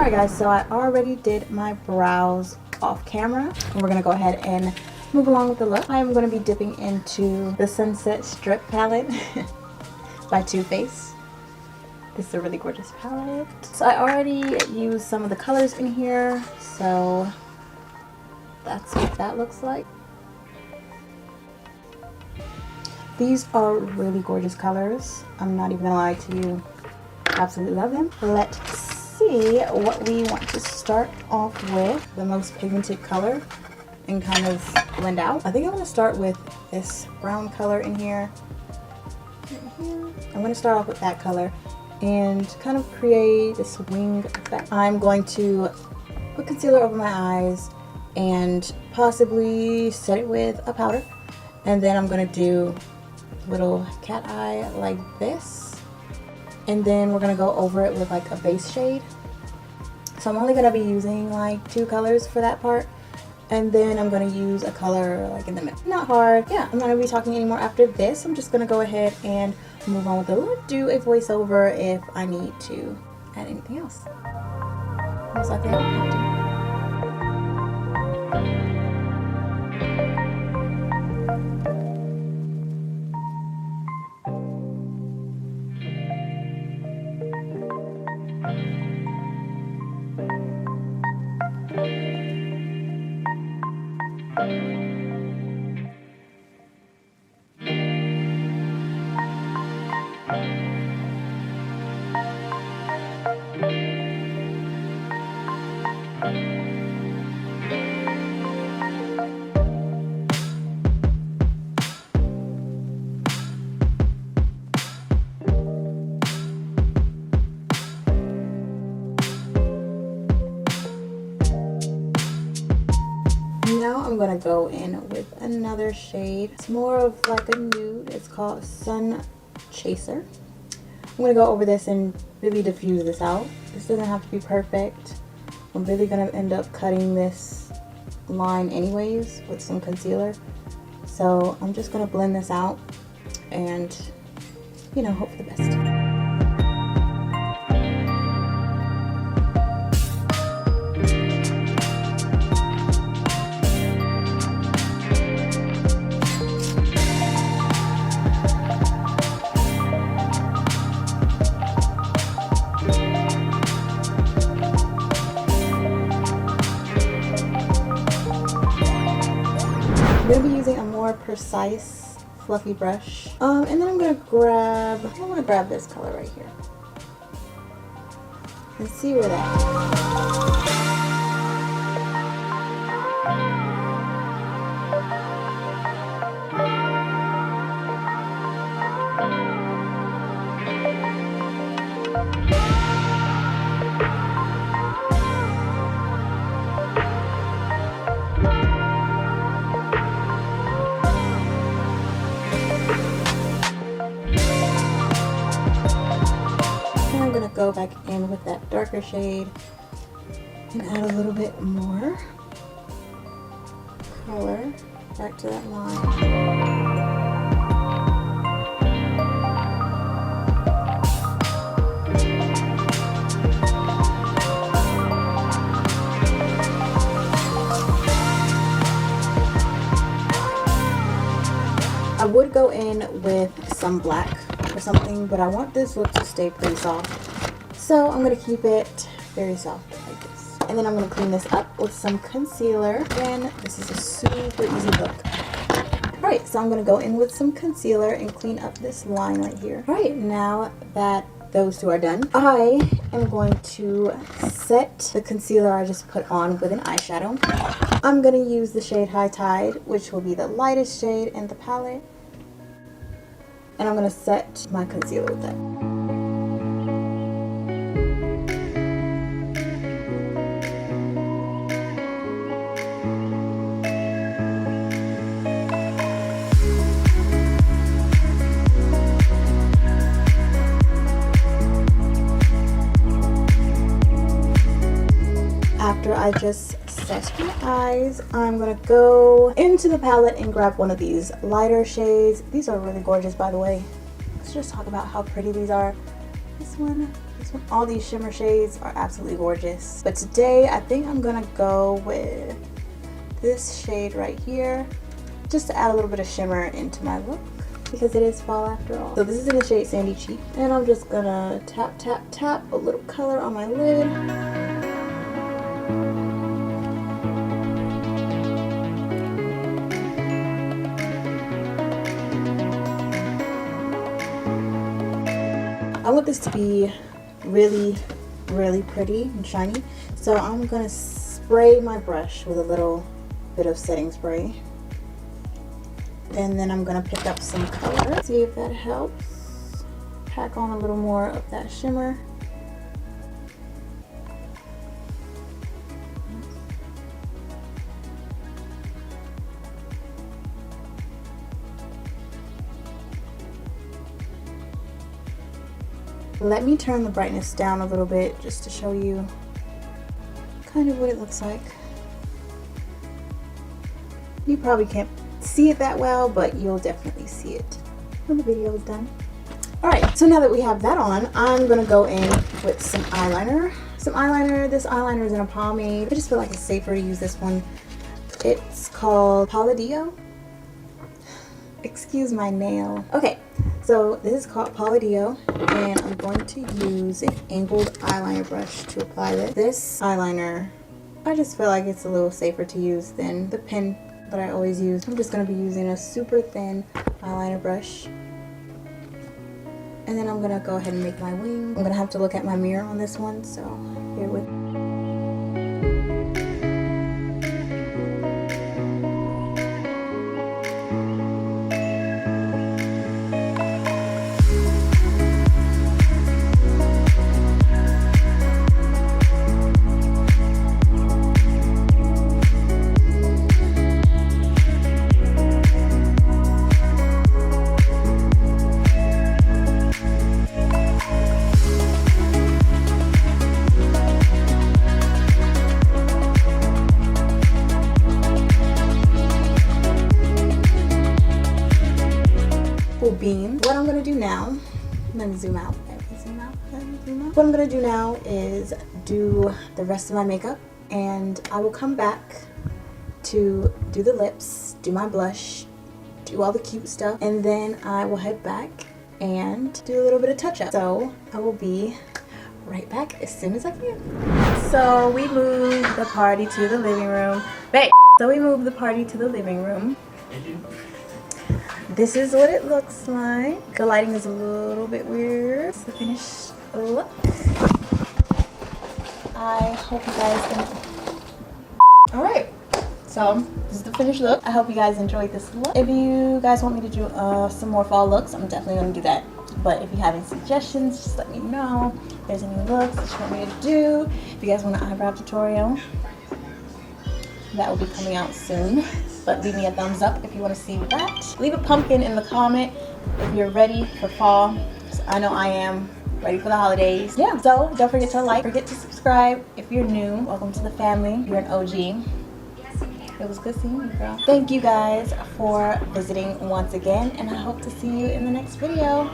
Alright guys, so I already did my brows off camera, and we're gonna go ahead and move along with the look. I'm gonna be dipping into the Sunset Strip palette by Too Faced. This is a really gorgeous palette. So I already used some of the colors in here, so that's what that looks like. These are really gorgeous colors. I'm not even gonna lie to you. Absolutely love them. Let's see what we want to start off with. The most pigmented color and kind of blend out. I think I'm gonna start with this brown color in here. I'm gonna start off with that color and kind of create this wing effect. I'm going to put concealer over my eyes and possibly set it with a powder. And then I'm gonna do little cat eye like this. And then we're gonna go over it with like a base shade. So I'm only gonna be using like 2 colors for that part. And then I'm gonna use a color like in the middle. Not hard. Yeah, I'm not gonna be talking anymore after this. I'm just gonna go ahead and move on with the look. Do a voiceover if I need to add anything else. Most likely I don't have to. Now I'm gonna go in with another shade. It's more of like a nude. It's called Sun Chaser. I'm gonna go over this and really diffuse this out. This doesn't have to be perfect. I'm really gonna end up cutting this line anyways with some concealer. So I'm just gonna blend this out and, you know, hope for the best. I'm going to be using a more precise, fluffy brush. And then I'm going to grab this color right here. And see where that I'm going to go back in with that darker shade and add a little bit more color back to that line. I would go in with some black or something, but I want this look to stay pretty soft. So I'm going to keep it very soft like this. And then I'm going to clean this up with some concealer. Again, this is a super easy look. Alright, so I'm going to go in with some concealer and clean up this line right here. Alright, now that those two are done, I am going to set the concealer I just put on with an eyeshadow. I'm going to use the shade High Tide, which will be the lightest shade in the palette. And I'm going to set my concealer with that. After I just set my eyes, I'm gonna go into the palette and grab one of these lighter shades. These are really gorgeous, by the way. Let's just talk about how pretty these are. This one All these shimmer shades are absolutely gorgeous. But today I think I'm gonna go with this shade right here, just to add a little bit of shimmer into my look, because it is fall after all. So this is in the shade Sandy Cheek, and I'm just gonna tap, tap, tap a little color on my lid. I want this to be really, really pretty and shiny, so I'm gonna spray my brush with a little bit of setting spray, and then I'm gonna pick up some color, see if that helps. Pack on a little more of that shimmer. Let me turn the brightness down a little bit just to show you kind of what it looks like. You probably can't see it that well, but you'll definitely see it when the video is done. Alright, so now that we have that on, I'm gonna go in with some eyeliner. This eyeliner is in a pomade. I just feel like it's safer to use this one. It's called Palladio. Excuse my nail. Okay, so this is called Palladio, and I'm going to use an angled eyeliner brush to apply this. This eyeliner, I just feel like it's a little safer to use than the pen that I always use. I'm just going to be using a super thin eyeliner brush, and then I'm going to go ahead and make my wing. I'm going to have to look at my mirror on this one, so bear with me. Beam. What I'm gonna do now, let me zoom out. What I'm gonna do now is do the rest of my makeup, and I will come back to do the lips, do my blush, do all the cute stuff, and then I will head back and do a little bit of touch up. So I will be right back as soon as I can. So we moved the party to the living room. This is what it looks like. The lighting is a little bit weird. It's the finished look. I hope you guys can. Alright, so this is the finished look. I hope you guys enjoyed this look. If you guys want me to do some more fall looks, I'm definitely going to do that. But if you have any suggestions, just let me know. If there's any looks that you want me to do. If you guys want an eyebrow tutorial, that will be coming out soon. But leave me a thumbs up if you want to see that. Leave a pumpkin in the comment if you're ready for fall. I know I am ready for the holidays. Yeah, so don't forget to like, forget to subscribe. If you're new, welcome to the family. You're an OG. It was good seeing you, girl. Thank you guys for visiting once again, and I hope to see you in the next video.